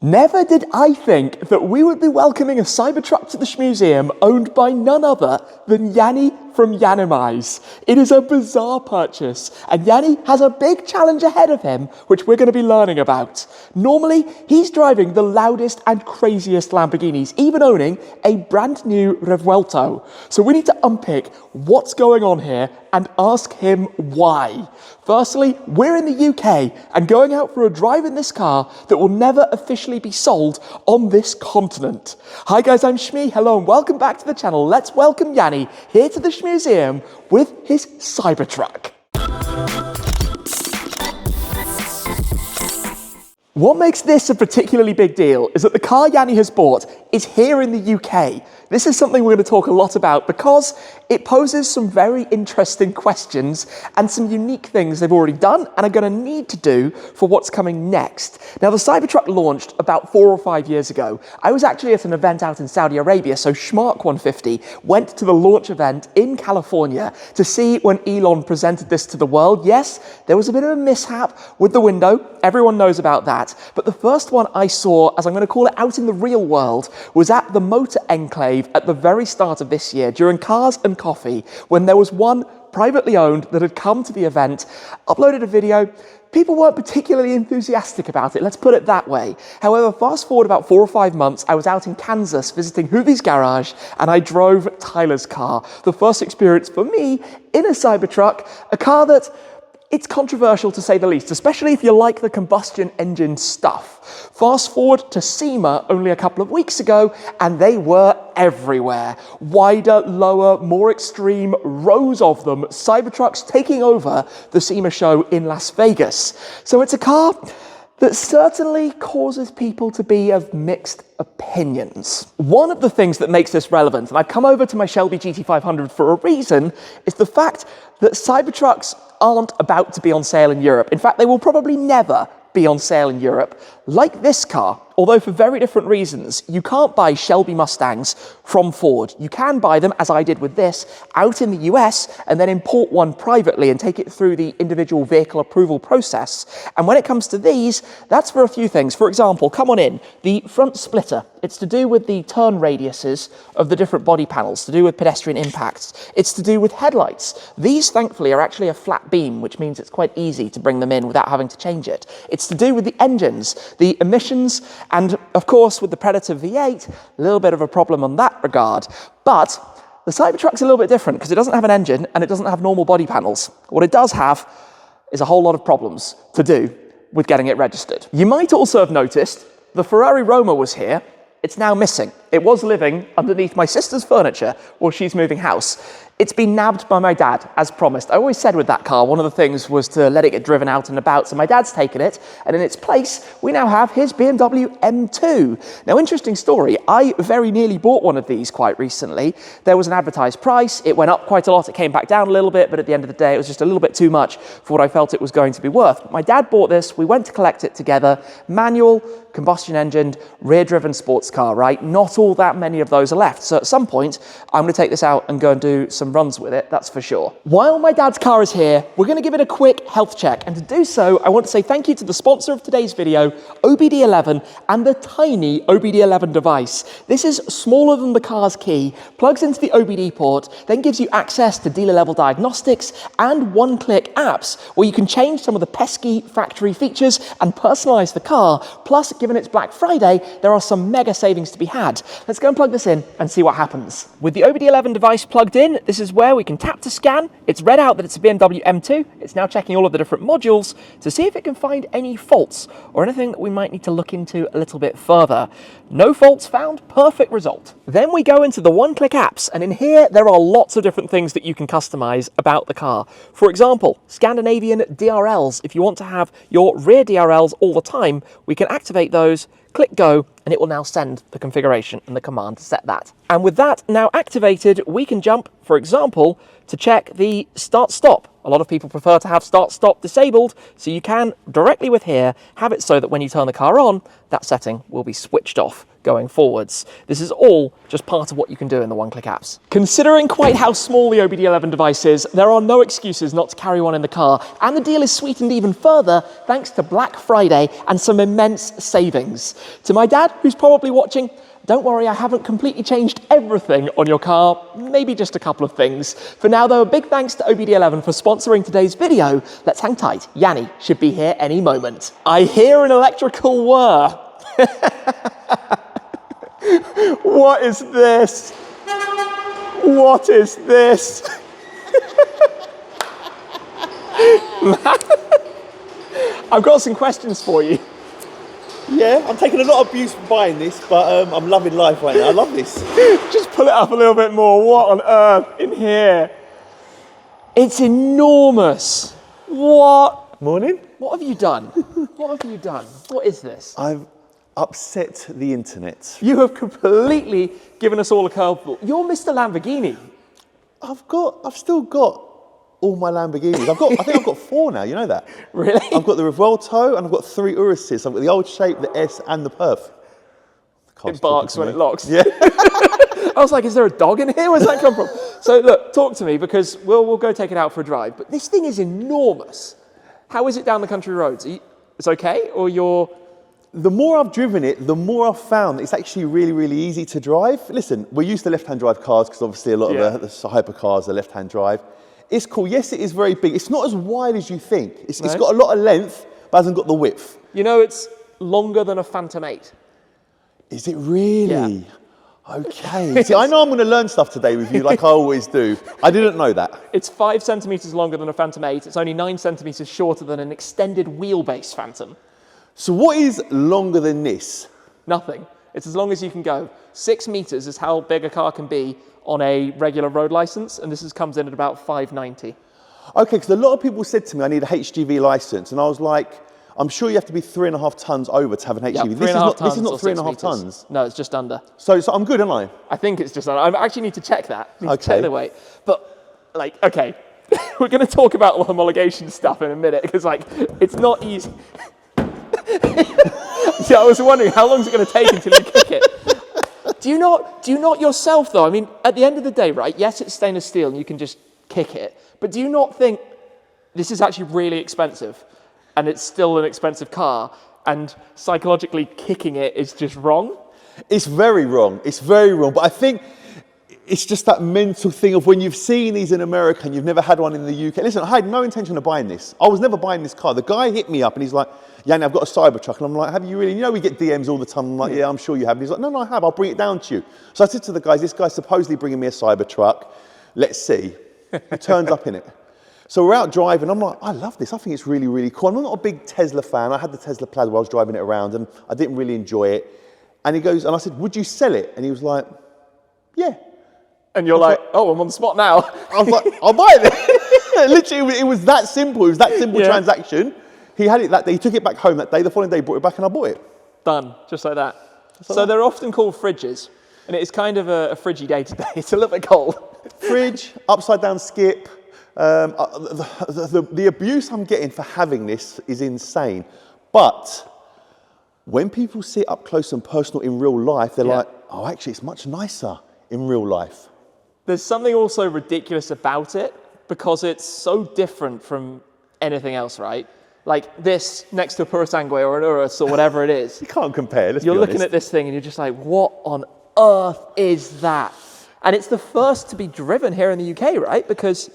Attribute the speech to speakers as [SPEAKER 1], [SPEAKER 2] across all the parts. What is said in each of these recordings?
[SPEAKER 1] Never did I think that we would be welcoming a CyberTruck to the Shmuseum owned by none other than Yianni from Yiannimize. It is a bizarre purchase, and Yianni has a big challenge ahead of him, which we're going to be learning about. Normally, he's driving the loudest and craziest Lamborghinis, even owning a brand new Revuelto. So we need to unpick what's going on here and ask him why. Firstly, we're in the UK and going out for a drive in this car that will never officially be sold on this continent. Hi guys, I'm Shmi. Hello and welcome back to the channel. Let's welcome Yianni here to the Shmuseum with his Cybertruck. What makes this a particularly big deal is that the car Yianni has bought is here in the UK. This is something we're going to talk a lot about because it poses some very interesting questions and some unique things they've already done and are going to need to do for what's coming next. Now, the Cybertruck launched about 4 or 5 years ago. I was actually at an event out in Saudi Arabia, so Schmark 150 went to the launch event in California to see when Elon presented this to the world. Yes, there was a bit of a mishap with the window. Everyone knows about that. But the first one I saw, as I'm going to call it, out in the real world, was at the Motor Enclave at the very start of this year during Cars and Coffee, when there was one privately owned that had come to the event, uploaded a video. People weren't particularly enthusiastic about it, let's put it that way. However, fast forward about 4 or 5 months, I was out in Kansas visiting Hoovie's garage and I drove Tyler's car. The first experience for me in a Cybertruck, a car that it's controversial to say the least, especially if you like the combustion engine stuff. Fast forward to SEMA only a couple of weeks ago, and they were everywhere. Wider, lower, more extreme, rows of them, Cybertrucks taking over the SEMA show in Las Vegas. So it's a car that certainly causes people to be of mixed opinions. One of the things that makes this relevant, and I've come over to my Shelby GT500 for a reason, is the fact that Cybertrucks aren't about to be on sale in Europe. In fact, they will probably never be on sale in Europe. Like this car, although for very different reasons, you can't buy Shelby Mustangs from Ford. You can buy them, as I did with this, out in the US and then import one privately and take it through the individual vehicle approval process. And when it comes to these, that's for a few things. For example, come on in, the front splitter. It's to do with the turn radiuses of the different body panels, to do with pedestrian impacts. It's to do with headlights. These, thankfully, are actually a flat beam, which means it's quite easy to bring them in without having to change it. It's to do with the engines, the emissions, and of course, with the Predator V8, a little bit of a problem on that regard. But the Cybertruck's a little bit different because it doesn't have an engine and it doesn't have normal body panels. What it does have is a whole lot of problems to do with getting it registered. You might also have noticed the Ferrari Roma was here. It's now missing. It was living underneath my sister's furniture while she's moving house. It's been nabbed by my dad, as promised. I always said with that car, one of the things was to let it get driven out and about, so my dad's taken it, and in its place, we now have his BMW M2. Now, interesting story, I very nearly bought one of these quite recently. There was an advertised price, it went up quite a lot, it came back down a little bit, but at the end of the day, it was just a little bit too much for what I felt it was going to be worth. But my dad bought this, we went to collect it together, manual, combustion engined, rear-driven sports car, right? Not all that many of those are left, so at some point, I'm going to take this out and go and do some runs with it, that's for sure. While my dad's car is here, we're going to give it a quick health check, and to do so, I want to say thank you to the sponsor of today's video, ODBeleven, and the tiny ODBeleven device. This is smaller than the car's key, plugs into the OBD port, then gives you access to dealer-level diagnostics and one-click apps, where you can change some of the pesky factory features and personalize the car. Plus, given it's Black Friday, there are some mega savings to be had. Let's go and plug this in and see what happens. With the ODBeleven device plugged in, this is where we can tap to scan. It's read out that it's a BMW M2. It's now checking all of the different modules to see if it can find any faults or anything that we might need to look into a little bit further. No faults found, perfect result. Then we go into the one-click apps, and in here there are lots of different things that you can customize about the car. For example, Scandinavian DRLs. If you want to have your rear DRLs all the time, we can activate those, click go, and it will now send the configuration and the command to set that. And with that now activated, we can jump, for example, to check the start-stop. A lot of people prefer to have start-stop disabled, so you can, directly with here, have it so that when you turn the car on, that setting will be switched off going forwards. This is all just part of what you can do in the one-click apps. Considering quite how small the ODBeleven device is, there are no excuses not to carry one in the car, and the deal is sweetened even further thanks to Black Friday and some immense savings. To my dad, who's probably watching, don't worry, I haven't completely changed everything on your car, maybe just a couple of things. For now though, a big thanks to ODBeleven for sponsoring today's video. Let's hang tight, Yianni should be here any moment. I hear an electrical whir. What is this? What is this? I've got some questions for you.
[SPEAKER 2] Yeah, I'm taking a lot of abuse for buying this, but I'm loving life right now. I love this.
[SPEAKER 1] Just pull it up a little bit more. What on earth in here? It's enormous. What?
[SPEAKER 2] Morning.
[SPEAKER 1] What have you done? What have you done? What is this?
[SPEAKER 2] I've upset the internet.
[SPEAKER 1] You have completely given us all a curveball. You're Mr. Lamborghini.
[SPEAKER 2] I've still got all my Lamborghinis. I think I've got 4 now, you know that?
[SPEAKER 1] Really?
[SPEAKER 2] I've got the Revolto and I've got 3 Uruses. I've got the old shape, the S and the Perf.
[SPEAKER 1] It barks when it locks.
[SPEAKER 2] Yeah.
[SPEAKER 1] I was like, is there a dog in here? Where's that come from? So look, talk to me because we'll go take it out for a drive. But this thing is enormous. How is it down the country roads? It's okay, or you're...
[SPEAKER 2] The more I've driven it, the more I've found that it's actually really, really easy to drive. Listen, we're used to left-hand drive cars because obviously a lot of the hypercars are left-hand drive. It's cool. Yes, it is very big. It's not as wide as you think. It's got a lot of length, but hasn't got the width.
[SPEAKER 1] You know, it's longer than a Phantom 8.
[SPEAKER 2] Is it really?
[SPEAKER 1] Yeah.
[SPEAKER 2] Okay. See, I know I'm going to learn stuff today with you like I always do. I didn't know that.
[SPEAKER 1] It's 5 centimetres longer than a Phantom 8. It's only 9 centimetres shorter than an extended wheelbase Phantom.
[SPEAKER 2] So what is longer than this?
[SPEAKER 1] Nothing. It's as long as you can go. 6 metres is how big a car can be on a regular road licence, and this comes in at about 590.
[SPEAKER 2] Okay, because a lot of people said to me I need a HGV licence, and I was like, I'm sure you have to be 3.5 tonnes over to have an HGV.
[SPEAKER 1] Yep,
[SPEAKER 2] this is not 3.5 tonnes.
[SPEAKER 1] No, it's just under.
[SPEAKER 2] So I'm good, aren't I?
[SPEAKER 1] I think it's just under. I actually need to check that. Need to
[SPEAKER 2] Okay.
[SPEAKER 1] check the weight. But, like, okay, we're going to talk about all homologation stuff in a minute, because, like, it's not easy. See, I was wondering, how long is it going to take until you kick it? Do you not yourself, though? I mean, at the end of the day, right, yes, it's stainless steel and you can just kick it, but do you not think this is actually really expensive and it's still an expensive car and psychologically kicking it is just wrong?
[SPEAKER 2] It's very wrong. It's very wrong. But I think it's just that mental thing of when you've seen these in America and you've never had one in the UK. Listen, I had no intention of buying this. I was never buying this car. The guy hit me up and he's like, Yianni, I've got a CyberTruck. And I'm like, have you really? You know, we get DMs all the time. I'm like, yeah, I'm sure you have. And he's like, no, I have. I'll bring it down to you. So I said to the guys, this guy's supposedly bringing me a CyberTruck. Let's see. He turns up in it. So we're out driving. I'm like, I love this. I think it's really, really cool. I'm not a big Tesla fan. I had the Tesla Plaid while I was driving it around and I didn't really enjoy it. And he goes, and I said, would you sell it? And he was like, yeah.
[SPEAKER 1] And you're like, oh, I'm on the spot now.
[SPEAKER 2] I was like, I'll buy it. Literally, it was that simple. It was that simple transaction. He had it that day. He took it back home that day. The following day, he brought it back and I bought it.
[SPEAKER 1] Done, just like that. So they're often called fridges, and it's kind of a fridgy day today. It's a little bit cold.
[SPEAKER 2] Fridge, upside down skip. The abuse I'm getting for having this is insane. But when people see it up close and personal in real life, they're like, oh, actually, it's much nicer in real life.
[SPEAKER 1] There's something also ridiculous about it because it's so different from anything else, right? Like this next to a Purosangue or an Urus or whatever it is.
[SPEAKER 2] You can't compare,
[SPEAKER 1] You're looking at this thing and you're just like, what on earth is that? And it's the first to be driven here in the UK, right? Because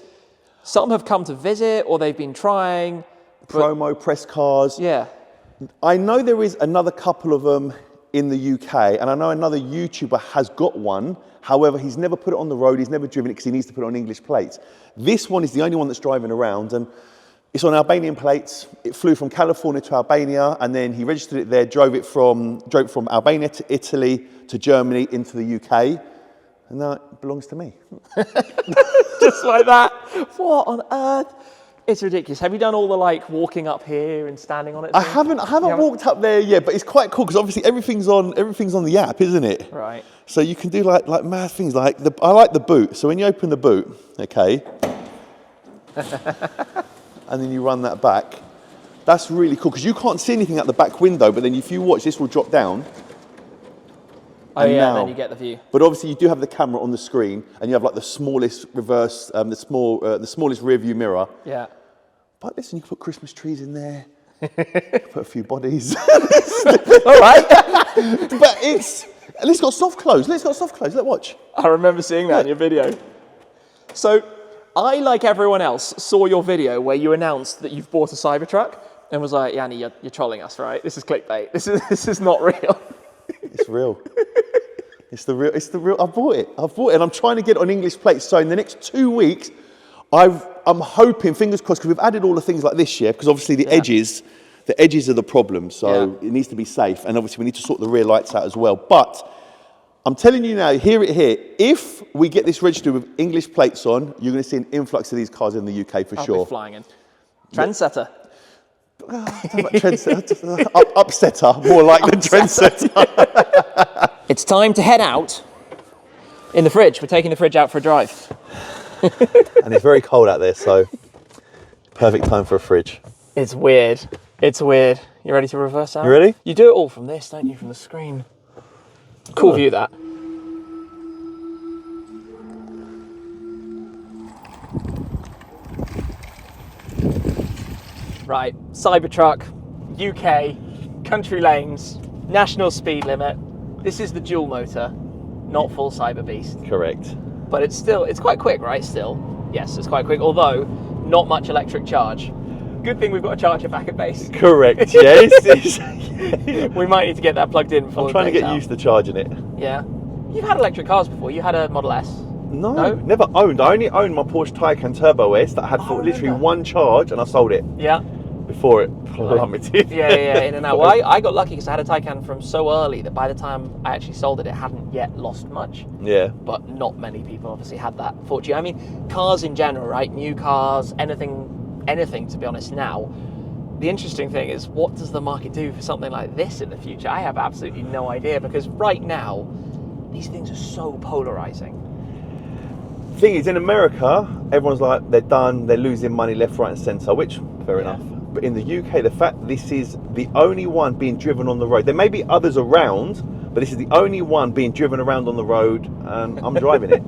[SPEAKER 1] some have come to visit or they've been trying.
[SPEAKER 2] Promo, press cars.
[SPEAKER 1] Yeah.
[SPEAKER 2] I know there is another couple of them in the UK, and I know another YouTuber has got one. However, he's never put it on the road, he's never driven it because he needs to put it on English plates. This one is the only one that's driving around, and it's on Albanian plates. It flew from California to Albania, and then he registered it there, drove it from Albania to Italy to Germany into the UK, and now it belongs to me.
[SPEAKER 1] Just like that. What on earth? It's ridiculous. Have you done all the like walking up here and standing on it?
[SPEAKER 2] I haven't walked up there yet, but it's quite cool because obviously everything's on the app, isn't it?
[SPEAKER 1] Right.
[SPEAKER 2] So you can do like mad things. Like I like the boot. So when you open the boot, okay, and then you run that back, that's really cool because you can't see anything out the back window. But then if you watch, this will drop down.
[SPEAKER 1] Oh yeah, then you get the view.
[SPEAKER 2] But obviously you do have the camera on the screen, and you have like the smallest reverse, the smallest rear view mirror.
[SPEAKER 1] Yeah.
[SPEAKER 2] But listen, you can put Christmas trees in there. Put a few bodies.
[SPEAKER 1] All right.
[SPEAKER 2] But it's got soft close. Let's watch.
[SPEAKER 1] I remember seeing that in your video. So I, like everyone else, saw your video where you announced that you've bought a Cybertruck and was like, Yianni, you're trolling us, right? This is clickbait. This is not real.
[SPEAKER 2] It's real. It's the real. I bought it, and I'm trying to get it on English plates. So in the next 2 weeks, I'm hoping, fingers crossed, because we've added all the things like this year, because obviously the edges are the problem. So it needs to be safe, and obviously we need to sort the rear lights out as well. But I'm telling you now, hear it here. If we get this registered with English plates on, you're going to see an influx of these cars in the UK for sure.
[SPEAKER 1] I'll be flying in. Trendsetter.
[SPEAKER 2] Trendsetter. Upsetter, more like than trendsetter.
[SPEAKER 1] It's time to head out in the fridge. We're taking the fridge out for a drive.
[SPEAKER 2] And it's very cold out there, so perfect time for a fridge.
[SPEAKER 1] It's weird. It's weird. You ready to reverse out?
[SPEAKER 2] You ready?
[SPEAKER 1] You do it all from this, don't you? From the screen. Cool view, that. Right, Cybertruck, UK, country lanes, national speed limit. This is the dual motor, not full Cyber Beast.
[SPEAKER 2] Correct.
[SPEAKER 1] But it's quite quick, right, still? Yes, it's quite quick, although not much electric charge. Good thing we've got a charger back at base.
[SPEAKER 2] Correct, yes.
[SPEAKER 1] We might need to get that plugged in before
[SPEAKER 2] I'm trying to get used to charging it.
[SPEAKER 1] Yeah. You've had electric cars before. You had a Model S.
[SPEAKER 2] No, never owned. I only owned my Porsche Taycan Turbo S that had for literally one charge, and I sold it.
[SPEAKER 1] Yeah.
[SPEAKER 2] Before it plummeted.
[SPEAKER 1] Yeah, in and out. Well, I got lucky because I had a Taycan from so early that by the time I actually sold it, it hadn't yet lost much.
[SPEAKER 2] Yeah.
[SPEAKER 1] But not many people obviously had that fortune. I mean, cars in general, right? New cars, anything to be honest now. The interesting thing is, what does the market do for something like this in the future? I have absolutely no idea, because right now, these things are so polarizing.
[SPEAKER 2] The thing is, in America, everyone's like, they're done, they're losing money left, right and centre, which, fair enough. But in the UK, the fact this is the only one being driven on the road. There may be others around, but this is the only one being driven around on the road, and I'm driving it.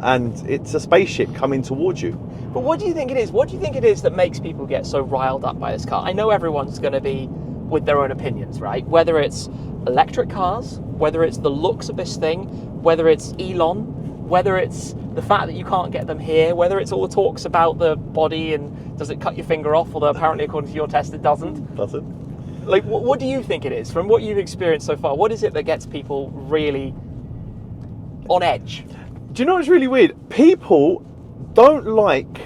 [SPEAKER 2] And it's a spaceship coming towards you.
[SPEAKER 1] But what do you think it is? What do you think it is that makes people get so riled up by this car? I know everyone's going to be with their own opinions, right? Whether it's electric cars, whether it's the looks of this thing, whether it's Elon, whether it's the fact that you can't get them here, whether it's all the talks about the body and does it cut your finger off, although apparently according to your test it doesn't.
[SPEAKER 2] Doesn't.
[SPEAKER 1] Like, what do you think it is? From what you've experienced so far, what is it that gets people really on edge?
[SPEAKER 2] Do you know what's really weird? People don't like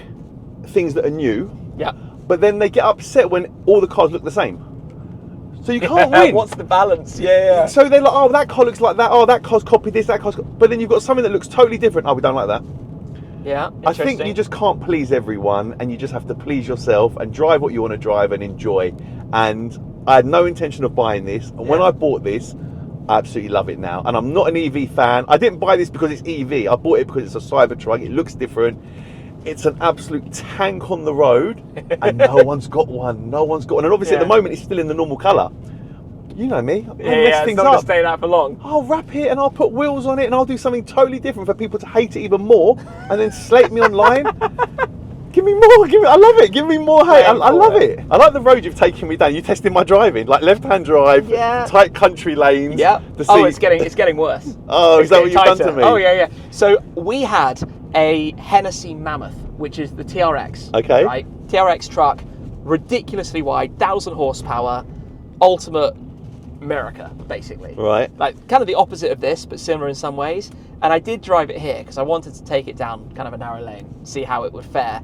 [SPEAKER 2] things that are new, but then they get upset when all the cars look the same. So you can't win.
[SPEAKER 1] What's the balance? Yeah.
[SPEAKER 2] So they're like, oh, that car looks like that. Oh, that car's copied this, that car's... But then you've got something that looks totally different. Oh, we don't like that.
[SPEAKER 1] Yeah,
[SPEAKER 2] I think you just can't please everyone, and you just have to please yourself and drive what you want to drive and enjoy. And I had no intention of buying this. And when I bought this, I absolutely love it now. And I'm not an EV fan. I didn't buy this because it's EV. I bought it because it's a Cybertruck. It looks different. It's an absolute tank on the road, and no one's got one. No one's got one. And obviously at the moment it's still in the normal colour. You know me. I'll mess things
[SPEAKER 1] it's not
[SPEAKER 2] up.
[SPEAKER 1] going to stay that for long.
[SPEAKER 2] I'll wrap it and I'll put wheels on it and I'll do something totally different for people to hate it even more, and then slate me online. Give me more. I love it. Give me more hate. I love it. I like the road you've taken me down. You tested my driving, like left-hand drive, tight country lanes.
[SPEAKER 1] Yeah. Oh, it's getting worse.
[SPEAKER 2] Oh, is that what you've done to me?
[SPEAKER 1] Oh, yeah. So we had a Hennessy Mammoth, which is the TRX.
[SPEAKER 2] Okay.
[SPEAKER 1] Right. TRX truck, ridiculously wide, 1,000 horsepower, ultimate America, basically.
[SPEAKER 2] Right.
[SPEAKER 1] Like kind of the opposite of this, but similar in some ways. And I did drive it here because I wanted to take it down kind of a narrow lane, see how it would fare.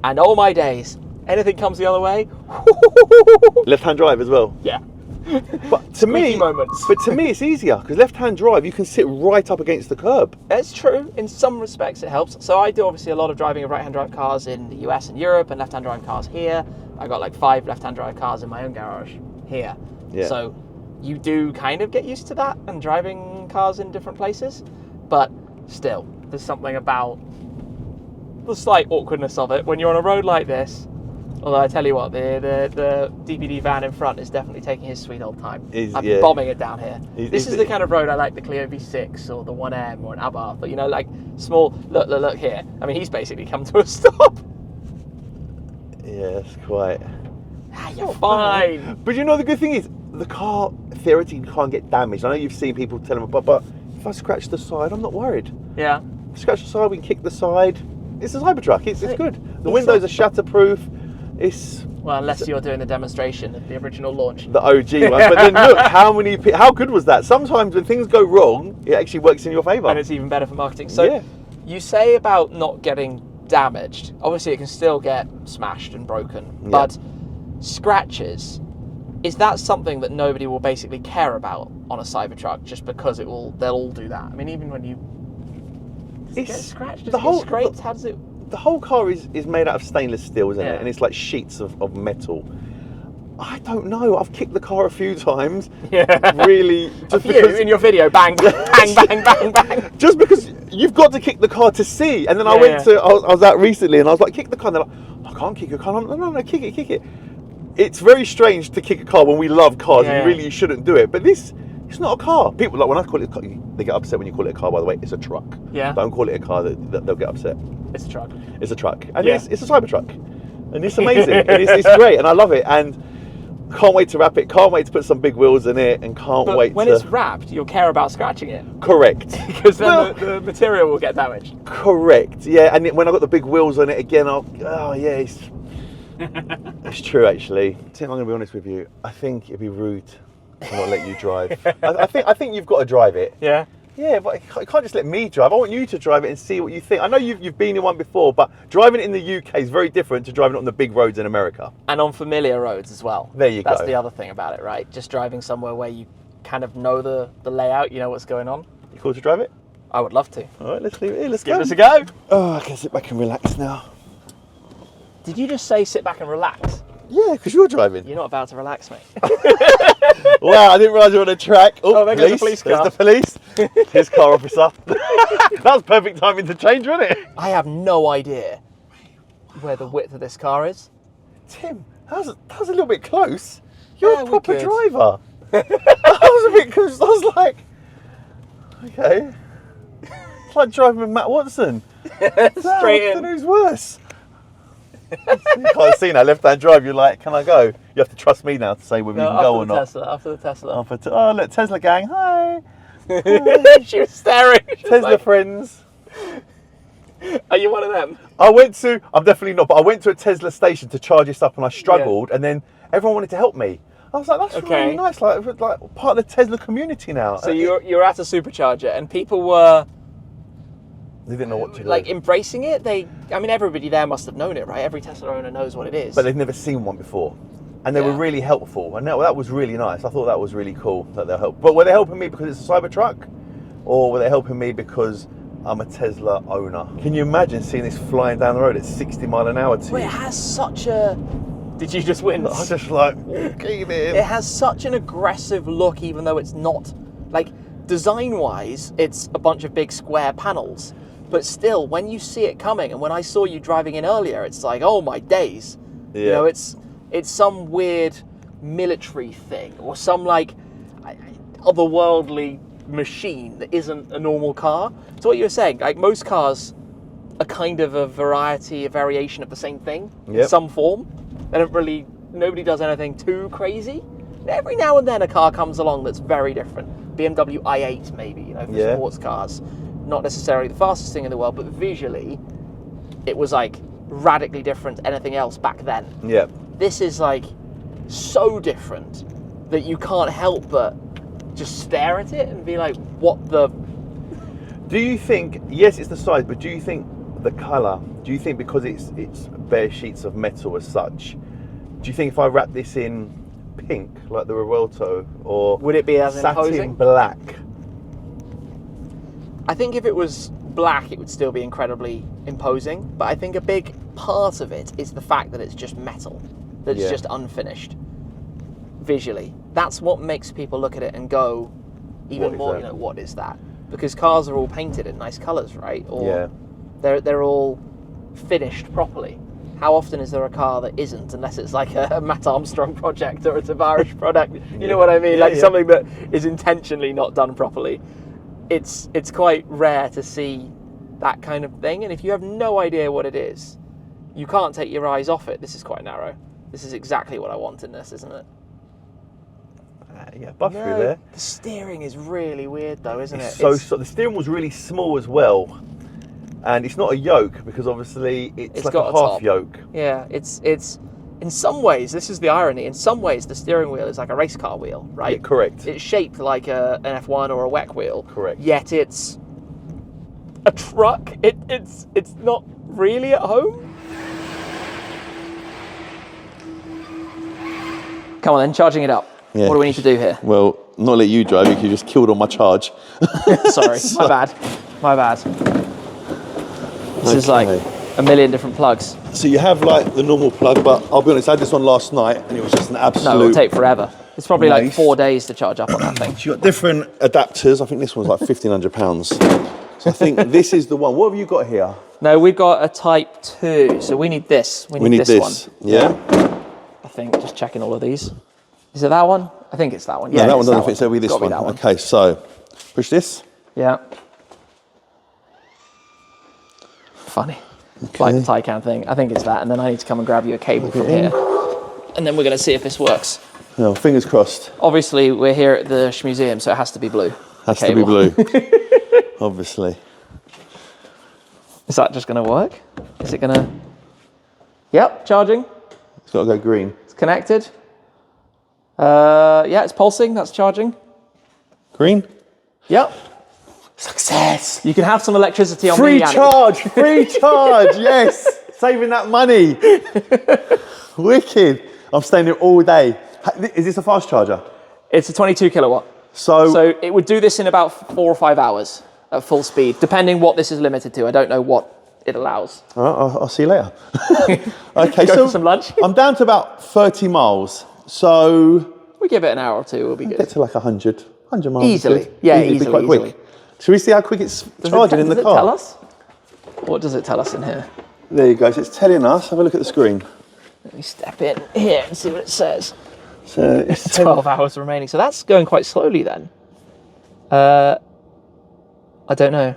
[SPEAKER 1] And oh my days, anything comes the other way.
[SPEAKER 2] Left-hand drive as well.
[SPEAKER 1] Yeah.
[SPEAKER 2] But to me, it's easier because left-hand drive, you can sit right up against the curb.
[SPEAKER 1] It's true. In some respects, it helps. So I do obviously a lot of driving of right-hand drive cars in the US and Europe, and left-hand drive cars here. I got like 5 left-hand drive cars in my own garage here. Yeah. So you do kind of get used to that and driving cars in different places, but still, there's something about the slight awkwardness of it when you're on a road like this Although I tell you what, the DPD van in front is definitely taking his sweet old time. I've
[SPEAKER 2] Yeah.
[SPEAKER 1] been bombing it down here. This is the
[SPEAKER 2] it?
[SPEAKER 1] kind of road I like, the Clio V6 or the 1M or an Abarth, but you know, like small, look here. I mean, he's basically come to a stop.
[SPEAKER 2] Yeah, it's quite...
[SPEAKER 1] You're fine.
[SPEAKER 2] But you know, the good thing is, the car theoretically can't get damaged. I know you've seen people tell them, but if I scratch the side, I'm not worried.
[SPEAKER 1] Yeah.
[SPEAKER 2] Scratch the side, we can kick the side. It's a CyberTruck, it's good. The windows are shatterproof.
[SPEAKER 1] Well, unless you're doing the demonstration of the original launch.
[SPEAKER 2] The OG one. But then look, how good was that? Sometimes when things go wrong, it actually works in your favour.
[SPEAKER 1] And it's even better for marketing. So you say about not getting damaged. Obviously, it can still get smashed and broken.
[SPEAKER 2] Yeah.
[SPEAKER 1] But scratches, is that something that nobody will basically care about on a Cybertruck just because they'll all do that? I mean, even when you get scratched, does it get scraped? How does it...
[SPEAKER 2] The whole car is made out of stainless steel, isn't
[SPEAKER 1] Yeah.
[SPEAKER 2] it? And it's like sheets of metal. I don't know. I've kicked the car a few times.
[SPEAKER 1] Yeah.
[SPEAKER 2] Really. Just
[SPEAKER 1] because in your video, bang, bang, bang, bang, bang.
[SPEAKER 2] Just because you've got to kick the car to see. And then I was out recently and I was like, kick the car. And they're like, I can't kick your car. No, kick it. It's very strange to kick a car when we love cars.
[SPEAKER 1] Yeah.
[SPEAKER 2] And you shouldn't do it. But it's not a car. People, like when I call it a car, they get upset when you call it a car, by the way. It's a truck.
[SPEAKER 1] Yeah.
[SPEAKER 2] Don't call it a car, they'll get upset.
[SPEAKER 1] It's a truck.
[SPEAKER 2] It's a truck. And it's a Cybertruck. And it's amazing. And it's great. And I love it. And can't wait to wrap it. Can't wait to put some big wheels in it. And
[SPEAKER 1] But when it's wrapped, you'll care about scratching it.
[SPEAKER 2] Correct.
[SPEAKER 1] Because then the material will get damaged.
[SPEAKER 2] Correct. Yeah. And when I got the big wheels on it again, it's true, actually. Tim, I'm going to be honest with you. I think it'd be rude to not let you drive. I think you've got to drive it.
[SPEAKER 1] Yeah.
[SPEAKER 2] Yeah, but you can't just let me drive. I want you to drive it and see what you think. I know you've been in one before, but driving it in the UK is very different to driving it on the big roads in America.
[SPEAKER 1] And on familiar roads as well.
[SPEAKER 2] There you go.
[SPEAKER 1] That's the other thing about it, right? Just driving somewhere where you kind of know the layout, you know what's going on.
[SPEAKER 2] You cool to drive it?
[SPEAKER 1] I would love to.
[SPEAKER 2] All right, let's leave it here. Let's
[SPEAKER 1] Give this a go.
[SPEAKER 2] Oh, I can sit back and relax now.
[SPEAKER 1] Did you just say sit back and relax?
[SPEAKER 2] Yeah, because you're driving.
[SPEAKER 1] You're not about to relax, mate.
[SPEAKER 2] Wow, I didn't realise you were on a track.
[SPEAKER 1] Oh, there goes the police car.
[SPEAKER 2] There's the police. Here's car officer. That was perfect timing to change, wasn't it?
[SPEAKER 1] I have no idea where the width of this car is.
[SPEAKER 2] Tim, that was a little bit close. You're a proper
[SPEAKER 1] good.
[SPEAKER 2] driver. I was a bit confused. I was like, okay. It's like driving with Matt Watson.
[SPEAKER 1] Straight in.
[SPEAKER 2] Who's worse? You can't see now, left-hand drive, you're like, can I go? You have to trust me now to say whether you can go or not.
[SPEAKER 1] After the Tesla.
[SPEAKER 2] Oh, look, Tesla gang, hi.
[SPEAKER 1] She was staring.
[SPEAKER 2] Tesla friends.
[SPEAKER 1] Are you one of them?
[SPEAKER 2] I'm definitely not, but I went to a Tesla station to charge this up and I struggled and then everyone wanted to help me. I was like, that's really nice, like part of the Tesla community now.
[SPEAKER 1] So you're at a supercharger and people were...
[SPEAKER 2] They didn't know what to do.
[SPEAKER 1] Like embracing it, everybody there must have known it, right? Every Tesla owner knows what it is.
[SPEAKER 2] But they've never seen one before. And they were really helpful. And that was really nice. I thought that was really cool that they'll help. But were they helping me because it's a Cybertruck? Or were they helping me because I'm a Tesla owner? Can you imagine seeing this flying down the road at 60 mile an hour to
[SPEAKER 1] Well, it has such a... Did you just win?
[SPEAKER 2] I was just like, walking in.
[SPEAKER 1] It has such an aggressive look, even though it's not... Like, design-wise, it's a bunch of big square panels. But still, when you see it coming, and when I saw you driving in earlier, it's like, oh my days. Yeah. You know, it's some weird military thing, or some like otherworldly machine that isn't a normal car. So what you were saying, like most cars are kind of a variation of the same thing in some form. They don't really, nobody does anything too crazy. Every now and then a car comes along that's very different. BMW i8 maybe, you know, for sports cars. Not necessarily the fastest thing in the world, but visually, it was like radically different to anything else back then.
[SPEAKER 2] Yeah.
[SPEAKER 1] This is like so different that you can't help but just stare at it and be like, what the...
[SPEAKER 2] Do you think, yes, it's the size, but do you think the colour, do you think because it's bare sheets of metal as such, do you think if I wrap this in pink, like the Revuelto, or
[SPEAKER 1] would it be as
[SPEAKER 2] satin
[SPEAKER 1] imposing?
[SPEAKER 2] Black?
[SPEAKER 1] I think if it was black, it would still be incredibly imposing. But I think a big part of it is the fact that it's just metal, that it's just unfinished visually. That's what makes people look at it and go even more, you know, what is that? Because cars are all painted in nice colours, right? Or they're all finished properly. how often is there a car that isn't, unless it's like a Matt Armstrong project or a Tavarish product? You know what I mean? Like something that is intentionally not done properly. It's quite rare to see that kind of thing, and if you have no idea what it is, you can't take your eyes off it. This is quite narrow. This is exactly what I want in this, isn't it?
[SPEAKER 2] Yeah, buff through there.
[SPEAKER 1] The steering is really weird though, isn't it?
[SPEAKER 2] So the steering wheel's really small as well. And it's not a yoke because obviously it's like
[SPEAKER 1] got
[SPEAKER 2] a half
[SPEAKER 1] top.
[SPEAKER 2] yoke.
[SPEAKER 1] Yeah, it's in some ways, this is the irony, in some ways the steering wheel is like a race car wheel, right?
[SPEAKER 2] Yeah, correct.
[SPEAKER 1] It's shaped like an F1 or a WEC wheel.
[SPEAKER 2] Correct.
[SPEAKER 1] Yet it's a truck. It's not really at home. Come on then, charging it up.
[SPEAKER 2] Yeah.
[SPEAKER 1] What do we need to do here?
[SPEAKER 2] Well, not let you drive because you just killed on my charge.
[SPEAKER 1] Sorry, my bad. This is like a million different plugs.
[SPEAKER 2] So you have like the normal plug, but I'll be honest, I had this one last night and it was just an absolute...
[SPEAKER 1] No, it'll take forever. It's probably like
[SPEAKER 2] waste.
[SPEAKER 1] 4 days to charge up on that thing.
[SPEAKER 2] So you've got different adapters. I think this one's like £1,500. So I think this is the one. What have you got here?
[SPEAKER 1] No, we've got a Type 2, so we need this. We need this one.
[SPEAKER 2] Yeah?
[SPEAKER 1] I think, just checking all of these. Is it that one? I think it's that one.
[SPEAKER 2] No,
[SPEAKER 1] Yeah,
[SPEAKER 2] that one
[SPEAKER 1] it's
[SPEAKER 2] doesn't fit, so it'll be this
[SPEAKER 1] Gotta
[SPEAKER 2] one.
[SPEAKER 1] be that one.
[SPEAKER 2] Okay, so push this.
[SPEAKER 1] Yeah. Funny. Like the Taycan thing. I think it's that, and then I need to come and grab you a cable from here. And then we're going to see if this works.
[SPEAKER 2] No, fingers crossed.
[SPEAKER 1] Obviously, we're here at the Shmuseum, so it has to be blue.
[SPEAKER 2] Has to be blue. Obviously.
[SPEAKER 1] Is that just going to work? Is it going to... Yep, charging.
[SPEAKER 2] It's got to go green.
[SPEAKER 1] It's connected. Yeah, it's pulsing. That's charging.
[SPEAKER 2] Green?
[SPEAKER 1] Yep.
[SPEAKER 2] Success!
[SPEAKER 1] You can have some electricity on
[SPEAKER 2] Free
[SPEAKER 1] me, Yianni.
[SPEAKER 2] charge! Free charge! Yes! Saving that money. Wicked. I'm staying here all day. Is this a fast charger?
[SPEAKER 1] It's a 22 kilowatt. So it would do this in about 4 or 5 hours at full speed, depending what this is limited to. I don't know what it allows.
[SPEAKER 2] All right, I'll see you later. Okay,
[SPEAKER 1] Go
[SPEAKER 2] so
[SPEAKER 1] for some lunch.
[SPEAKER 2] I'm down to about 30 miles. So
[SPEAKER 1] We give it an hour or two, we'll be good.
[SPEAKER 2] get to like 100 miles.
[SPEAKER 1] Easily.
[SPEAKER 2] Good.
[SPEAKER 1] Yeah,
[SPEAKER 2] It'd be
[SPEAKER 1] easily,
[SPEAKER 2] quite
[SPEAKER 1] easily.
[SPEAKER 2] quick. Should we see how quick it's charging in the car?
[SPEAKER 1] Does it tell us? What does it tell us in here?
[SPEAKER 2] There you go. So it's telling us. Have a look at the screen.
[SPEAKER 1] Let me step in here and see what it says.
[SPEAKER 2] So it's
[SPEAKER 1] 12 hours remaining. So that's going quite slowly then. I don't know.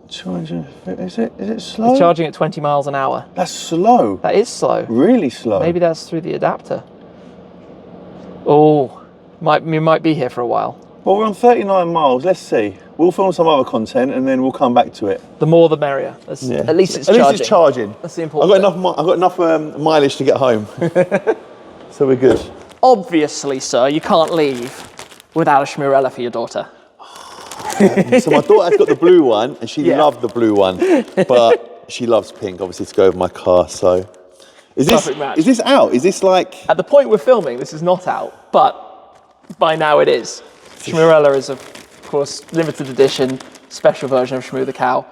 [SPEAKER 2] Charging. Is it slow?
[SPEAKER 1] It's charging at 20 miles an hour.
[SPEAKER 2] That's slow.
[SPEAKER 1] That is slow.
[SPEAKER 2] Really slow.
[SPEAKER 1] Maybe that's through the adapter. Oh, we might be here for a while.
[SPEAKER 2] Well, we're on 39 miles. Let's see. We'll film some other content and then we'll come back to it.
[SPEAKER 1] The more the merrier.
[SPEAKER 2] Yeah.
[SPEAKER 1] At least it's
[SPEAKER 2] At
[SPEAKER 1] charging.
[SPEAKER 2] least it's charging.
[SPEAKER 1] That's the important
[SPEAKER 2] I've got enough mileage to get home. So we're good.
[SPEAKER 1] Obviously, sir, you can't leave without a Shmurella for your daughter.
[SPEAKER 2] So my daughter's got the blue one and she loved the blue one, but she loves pink, obviously, to go with my car. So is
[SPEAKER 1] Perfect match.
[SPEAKER 2] this out? Is this like...
[SPEAKER 1] At the point we're filming, this is not out, but by now it is. Shmurella is, of course, limited edition, special version of Shmoo the cow.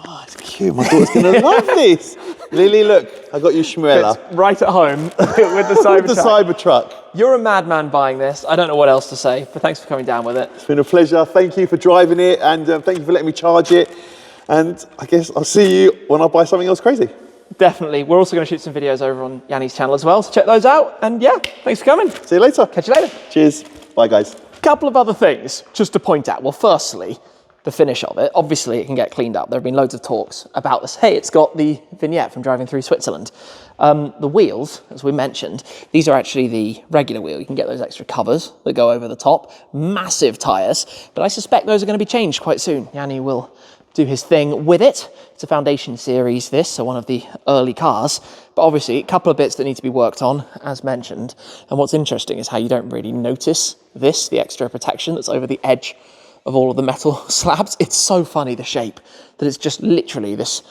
[SPEAKER 2] Oh, it's cute. My daughter's going to love this. Lily, look, I got you Shmurella.
[SPEAKER 1] It's right at home with the Cybertruck.
[SPEAKER 2] With the Cybertruck.
[SPEAKER 1] You're a madman buying this. I don't know what else to say, but thanks for coming down with it.
[SPEAKER 2] It's been a pleasure. Thank you for driving it and thank you for letting me charge it. And I guess I'll see you when I buy something else crazy.
[SPEAKER 1] Definitely. We're also going to shoot some videos over on Yianni's channel as well, so check those out. And yeah, thanks for coming.
[SPEAKER 2] See you later.
[SPEAKER 1] Catch you later.
[SPEAKER 2] Cheers. Bye, guys.
[SPEAKER 1] Couple of other things just to point out. Well, firstly, the finish of it. Obviously, it can get cleaned up. There have been loads of talks about this. Hey, it's got the vignette from driving through Switzerland. The wheels, as we mentioned, these are actually the regular wheel. You can get those extra covers that go over the top. Massive tyres, but I suspect those are going to be changed quite soon. Yianni will do his thing with it. It's a Foundation series, this, so one of the early cars. But obviously, a couple of bits that need to be worked on, as mentioned. And what's interesting is how you don't really notice this, the extra protection that's over the edge of all of the metal slabs. It's so funny, the shape, that it's just literally this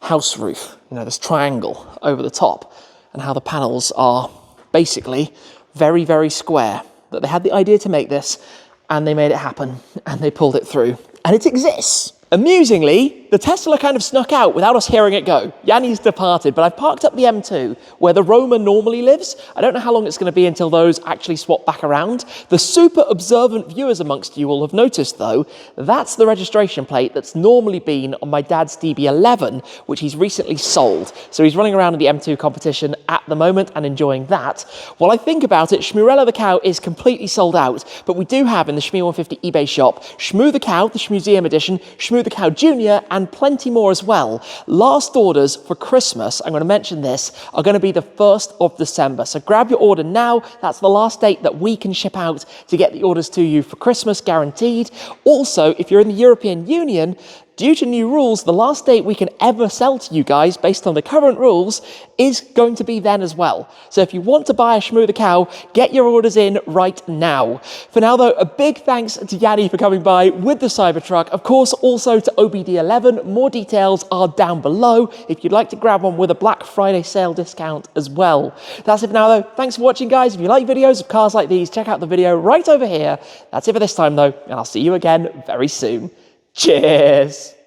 [SPEAKER 1] house roof, you know, this triangle over the top, and how the panels are basically very, very square. That they had the idea to make this, and they made it happen, and they pulled it through, and it exists. Amusingly, the Tesla kind of snuck out without us hearing it go. Yianni's departed, but I've parked up the M2 where the Roma normally lives. I don't know how long it's going to be until those actually swap back around. The super observant viewers amongst you will have noticed, though, that's the registration plate that's normally been on my dad's ODBeleven, which he's recently sold. So he's running around in the M2 competition at the moment and enjoying that. While I think about it, Shmurella the cow is completely sold out, but we do have in the Shmee 150 eBay shop Shmoo the cow, the Shmuseum edition, Shmoo the cow Junior, and plenty more as well. Last orders for Christmas, I'm going to mention this, are going to be the 1st of December. So grab your order now. That's the last date that we can ship out to get the orders to you for Christmas, guaranteed. Also, if you're in the European Union, due to new rules, the last date we can ever sell to you guys, based on the current rules, is going to be then as well. So if you want to buy a Shmoo the cow, get your orders in right now. For now though, a big thanks to Yianni for coming by with the Cybertruck. Of course, also to ODBeleven. More details are down below if you'd like to grab one with a Black Friday sale discount as well. That's it for now though. Thanks for watching, guys. If you like videos of cars like these, check out the video right over here. That's it for this time though, and I'll see you again very soon. Cheers!